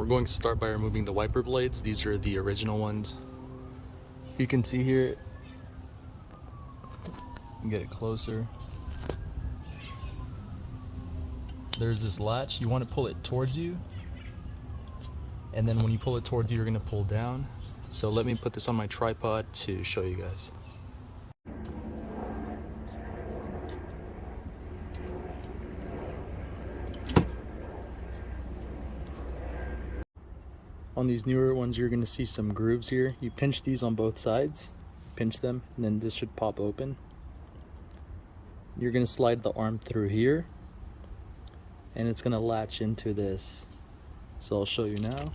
We're going to start by removing the wiper blades. These are the original ones. You can see here, get it closer. There's this latch. You want to pull it towards you, and then when you pull it towards you, you're going to pull down. So let me put this on my tripod to show you guys. On these newer ones, you're going to see some grooves here. You pinch these on both sides, pinch them, and then this should pop open. You're going to slide the arm through here, and it's going to latch into this. So I'll show you now.